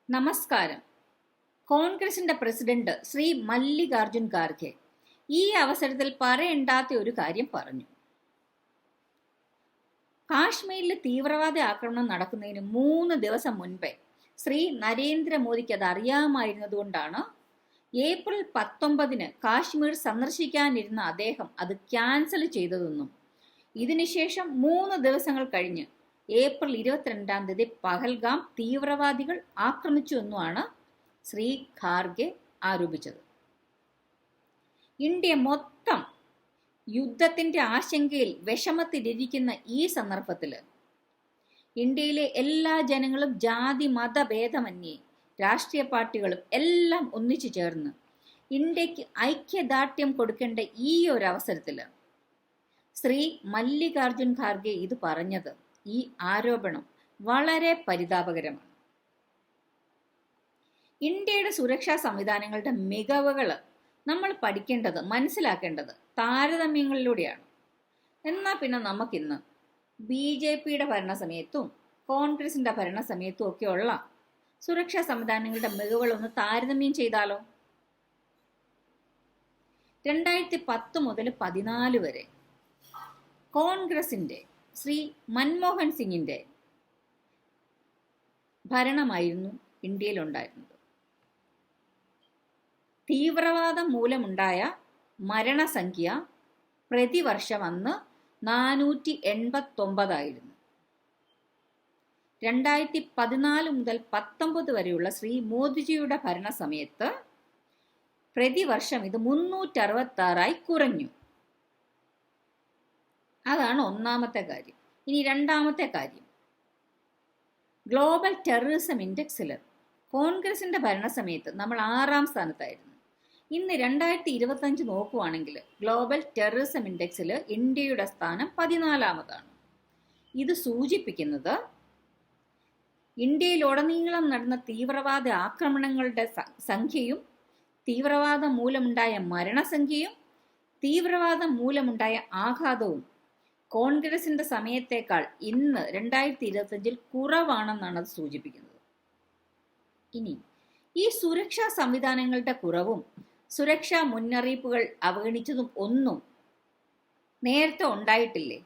നമസ്കാരം. കോൺഗ്രസിന്റെ പ്രസിഡന്റ് ശ്രീ മല്ലികാർജുൻ ഖാർഗെ ഈ അവസരത്തിൽ പറയേണ്ടാത്ത ഒരു കാര്യം പറഞ്ഞു. കാശ്മീരിൽ തീവ്രവാദ ആക്രമണം നടക്കുന്നതിന് 3 ദിവസം മുൻപേ ശ്രീ നരേന്ദ്രമോദിക്ക് അത് അറിയാമായിരുന്നതുകൊണ്ടാണ് ഏപ്രിൽ 19 കാശ്മീർ സന്ദർശിക്കാനിരുന്ന അദ്ദേഹം അത് ക്യാൻസൽ ചെയ്തതെന്നും ഇതിനുശേഷം 3 ദിവസങ്ങൾ കഴിഞ്ഞ് ഏപ്രിൽ 22 പഹൽഗാം തീവ്രവാദികൾ ആക്രമിച്ചുവെന്നുമാണ് ശ്രീ ഖാർഗെ ആരോപിച്ചത്. ഇന്ത്യ മൊത്തം യുദ്ധത്തിന്റെ ആശങ്കയിൽ വിഷമത്തിലിരിക്കുന്ന ഈ സന്ദർഭത്തിൽ ഇന്ത്യയിലെ എല്ലാ ജനങ്ങളും ജാതി മത ഭേദമന്യേ രാഷ്ട്രീയ പാർട്ടികളും എല്ലാം ഒന്നിച്ചു ചേർന്ന് ഇന്ത്യക്ക് ഐക്യദാർഢ്യം കൊടുക്കേണ്ട ഈ ഒരു അവസരത്തിൽ ശ്രീ മല്ലികാർജുൻ ഖാർഗെ ഇത് പറഞ്ഞത്, ഈ ആരോപണം വളരെ പരിതാപകരമാണ്. ഇന്ത്യയുടെ സുരക്ഷാ സംവിധാനങ്ങളുടെ മികവുകൾ നമ്മൾ പഠിക്കേണ്ടത്, മനസ്സിലാക്കേണ്ടത് താരതമ്യങ്ങളിലൂടെയാണ്. എന്നാൽ പിന്നെ നമുക്കിന്ന് BJPയുടെ ഭരണസമയത്തും കോൺഗ്രസിന്റെ ഭരണസമയത്തും ഒക്കെയുള്ള സുരക്ഷാ സംവിധാനങ്ങളുടെ മികവുകളൊന്ന് താരതമ്യം ചെയ്താലോ? 2010 മുതൽ 14 വരെ കോൺഗ്രസിന്റെ ശ്രീ മൻമോഹൻ സിംഗിന്റെ ഭരണമായിരുന്നു ഇന്ത്യയിലുണ്ടായിരുന്നത്. തീവ്രവാദം മൂലമുണ്ടായ മരണസംഖ്യ പ്രതിവർഷം അന്ന് 489 ആയിരുന്നു. 2014 മുതൽ 19 വരെയുള്ള ശ്രീ മോദിജിയുടെ ഭരണസമയത്ത് പ്രതിവർഷം ഇത് 366 കുറഞ്ഞു. അതാണ് ഒന്നാമത്തെ കാര്യം. ഇനി രണ്ടാമത്തെ കാര്യം, ഗ്ലോബൽ ടെററിസം ഇൻഡെക്സിൽ കോൺഗ്രസിന്റെ ഭരണസമയത്ത് നമ്മൾ 6ാം സ്ഥാനത്തായിരുന്നു. ഇന്ന് 2025 നോക്കുവാണെങ്കിൽ ഗ്ലോബൽ ടെററിസം ഇൻഡെക്സിൽ ഇന്ത്യയുടെ സ്ഥാനം 14ാമതാണ്. ഇത് സൂചിപ്പിക്കുന്നത് ഇന്ത്യയിലുടനീളം നടന്ന തീവ്രവാദ ആക്രമണങ്ങളുടെ സംഖ്യയും തീവ്രവാദം മൂലമുണ്ടായ മരണസംഖ്യയും തീവ്രവാദം മൂലമുണ്ടായ ആഘാതവും കോൺഗ്രസിന്റെ സമയത്തേക്കാൾ ഇന്ന് 2025 കുറവാണെന്നാണ് അത് സൂചിപ്പിക്കുന്നത്. ഇനി ഈ സുരക്ഷാ സംവിധാനങ്ങളുടെ കുറവും സുരക്ഷാ മുന്നറിയിപ്പുകൾ അവഗണിച്ചതും ഒന്നും നേരത്തെ ഉണ്ടായിട്ടില്ലേ?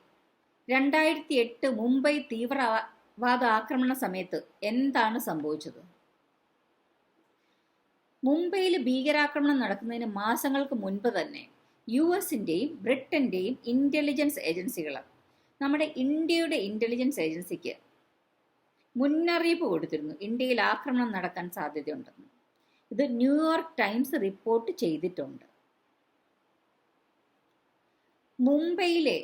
2008 മുംബൈ തീവ്രവാദ ആക്രമണ സമയത്ത് എന്താണ് സംഭവിച്ചത്? മുംബൈയിൽ ഭീകരാക്രമണം നടക്കുന്നതിന് മാസങ്ങൾക്ക് മുൻപ് തന്നെ US-ന്റെയും ബ്രിട്ടന്റെയും ഇന്റലിജൻസ് ഏജൻസികൾ നമ്മുടെ ഇന്ത്യയുടെ ഇന്റലിജൻസ് ഏജൻസിക്ക് മുന്നറിയിപ്പ് കൊടുത്തിരുന്നു, ഇന്ത്യയിൽ ആക്രമണം നടക്കാൻ സാധ്യതയുണ്ടെന്ന്. ഇത് ന്യൂയോർക്ക് ടൈംസ് റിപ്പോർട്ട് ചെയ്തിട്ടുണ്ട്. മുംബൈയിലെ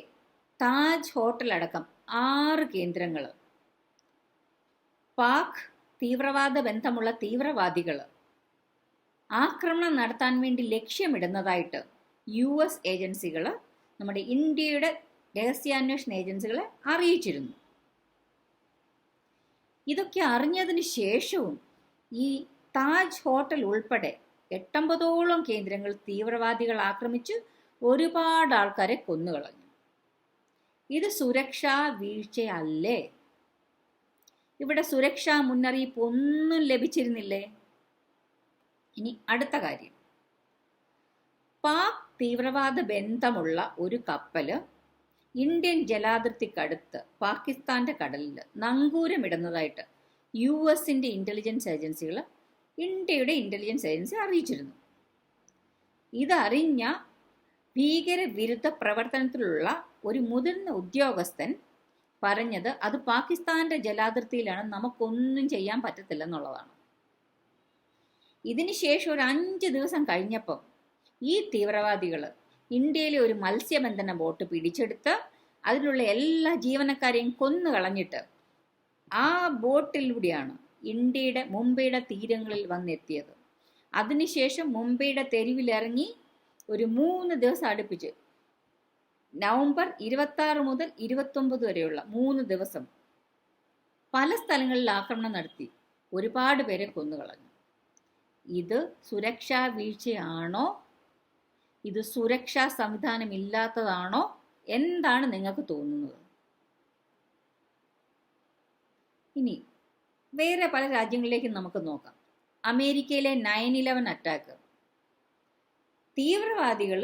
താജ് ഹോട്ടൽ അടക്കം 6 കേന്ദ്രങ്ങൾ പാക് തീവ്രവാദ ബന്ധമുള്ള തീവ്രവാദികൾ ആക്രമണം നടത്താൻ വേണ്ടി ലക്ഷ്യമിടുന്നതായിട്ട് US ഏജൻസികൾ നമ്മുടെ ഇന്ത്യയുടെ രഹസ്യാന്വേഷണ ഏജൻസികളെ അറിയിച്ചിരുന്നു. ഇതൊക്കെ അറിഞ്ഞതിന് ശേഷവും ഈ താജ് ഹോട്ടൽ ഉൾപ്പെടെ 89ഓളം കേന്ദ്രങ്ങൾ തീവ്രവാദികൾ ആക്രമിച്ച് ഒരുപാട് ആൾക്കാരെ കൊന്നുകളഞ്ഞു. ഇത് സുരക്ഷാ വീഴ്ചയല്ലേ? ഇവിടെ സുരക്ഷാ മുന്നറിയിപ്പ് ഒന്നും ലഭിച്ചിരുന്നില്ലേ? ഇനി അടുത്ത കാര്യം, പാക് തീവ്രവാദ ബന്ധമുള്ള ഒരു കപ്പല് ഇന്ത്യൻ ജലാതിർത്തിക്കടുത്ത് പാകിസ്ഥാന്റെ കടലിൽ നങ്കൂരമിടുന്നതായിട്ട് US-ന്റെ ഇന്റലിജൻസ് ഏജൻസികൾ ഇന്ത്യയുടെ ഇന്റലിജൻസ് ഏജൻസി അറിയിച്ചിരുന്നു. ഇതറിഞ്ഞ ഭീകരവിരുദ്ധ പ്രവർത്തനത്തിലുള്ള ഒരു മുതിർന്ന ഉദ്യോഗസ്ഥൻ പറഞ്ഞത് അത് പാകിസ്ഥാന്റെ ജലാതിർത്തിയിലാണ്, നമുക്കൊന്നും ചെയ്യാൻ പറ്റത്തില്ലെന്നുള്ളതാണ്. ഇതിനുശേഷം ഒരു 5 ദിവസം കഴിഞ്ഞപ്പം ഈ തീവ്രവാദികൾ ഇന്ത്യയിലെ ഒരു മത്സ്യബന്ധന ബോട്ട് പിടിച്ചെടുത്ത് അതിലുള്ള എല്ലാ ജീവനക്കാരെയും കൊന്നു കളഞ്ഞിട്ട് ആ ബോട്ടിലൂടെയാണ് ഇന്ത്യയുടെ മുംബൈയുടെ തീരങ്ങളിൽ വന്നെത്തിയത്. അതിനുശേഷം മുംബൈയുടെ തെരുവിലിറങ്ങി ഒരു 3 ദിവസം അടുപ്പിച്ച് നവംബർ 26 മുതൽ 29 വരെയുള്ള 3 ദിവസം പല സ്ഥലങ്ങളിൽ ആക്രമണം നടത്തി ഒരുപാട് പേരെ കൊന്നുകളഞ്ഞു. ഇത് സുരക്ഷാ വീഴ്ചയാണോ? ഇത് സുരക്ഷാ സംവിധാനം ഇല്ലാത്തതാണോ? എന്താണ് നിങ്ങൾക്ക് തോന്നുന്നത്? ഇനി വേറെ പല രാജ്യങ്ങളിലേക്കും നമുക്ക് നോക്കാം. അമേരിക്കയിലെ 9/11 അറ്റാക്ക്, തീവ്രവാദികൾ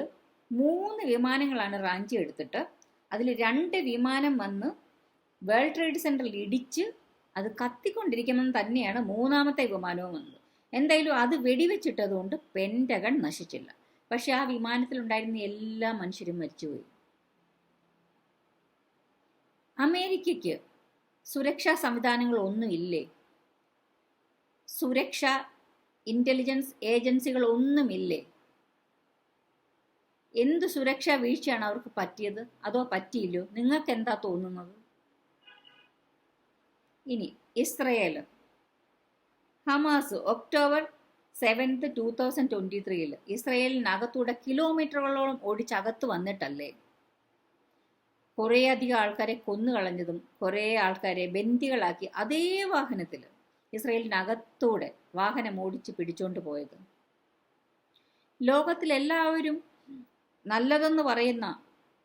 3 വിമാനങ്ങളാണ് റാഞ്ചി എടുത്തിട്ട് അതിൽ 2 വിമാനം വന്ന് വേൾഡ് ട്രേഡ് സെന്ററിൽ ഇടിച്ച് അത് കത്തിക്കൊണ്ടിരിക്കുമെന്ന് തന്നെയാണ് 3ാമത്തെ വിമാനവും വന്നത്. എന്തായാലും അത് വെടിവെച്ചിട്ടതുകൊണ്ട് പെന്റഗൺ നശിച്ചില്ല. പക്ഷെ ആ വിമാനത്തിലുണ്ടായിരുന്ന എല്ലാ മനുഷ്യരും മരിച്ചുപോയി. അമേരിക്കയ്ക്ക് സുരക്ഷാ സംവിധാനങ്ങൾ ഒന്നുമില്ലേ? സുരക്ഷാ ഇന്റലിജൻസ് ഏജൻസികൾ ഒന്നുമില്ലേ? എന്ത് സുരക്ഷാ വീഴ്ചയാണ് അവർക്ക് പറ്റിയത്? അതോ പറ്റിയില്ലോ? നിങ്ങൾക്ക് എന്താ തോന്നുന്നത്? ഇനി ഇസ്രയേൽ, ഹമാസ് ഒക്ടോബർ 7, 2023 ഇസ്രയേലിനകത്തൂടെ കിലോമീറ്ററുകളോളം ഓടിച്ചകത്ത് വന്നിട്ടല്ലേ കുറേ അധികം ആൾക്കാരെ കൊന്നുകളഞ്ഞതും കുറേ ആൾക്കാരെ ബന്ദികളാക്കി അതേ വാഹനത്തിൽ ഇസ്രയേലിനകത്തൂടെ വാഹനം ഓടിച്ച് പിടിച്ചോണ്ട് പോയത്? ലോകത്തിലെല്ലാവരും നല്ലതെന്ന് പറയുന്ന,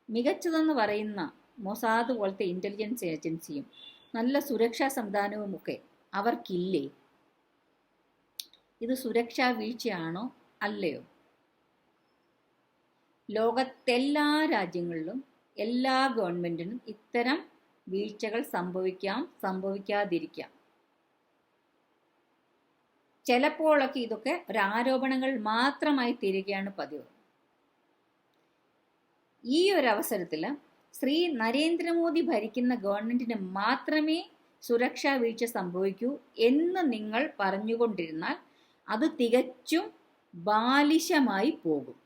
മികച്ചതെന്ന് പറയുന്ന മൊസാദ് പോലത്തെ ഇന്റലിജൻസ് ഏജൻസിയും നല്ല സുരക്ഷാ സംവിധാനവുമൊക്കെ അവർക്കില്ലേ? ഇത് സുരക്ഷാ വീഴ്ചയാണോ അല്ലയോ? ലോകത്തെല്ലാ രാജ്യങ്ങളിലും എല്ലാ ഗവൺമെന്റിനും ഇത്തരം വീഴ്ചകൾ സംഭവിക്കാം, സംഭവിക്കാതിരിക്കാം. ചിലപ്പോഴൊക്കെ ഇതൊക്കെ ഒരു ആരോപണങ്ങൾ മാത്രമായി തീരുകയാണ് പതിവ്. ഈ ഒരു അവസരത്തിൽ ശ്രീ നരേന്ദ്രമോദി ഭരിക്കുന്ന ഗവൺമെന്റിന് മാത്രമേ സുരക്ഷാ വീഴ്ച സംഭവിക്കൂ എന്ന് നിങ്ങൾ പറഞ്ഞുകൊണ്ടിരുന്നാൽ അത് തികച്ചും ബാലിശമായി പോകും.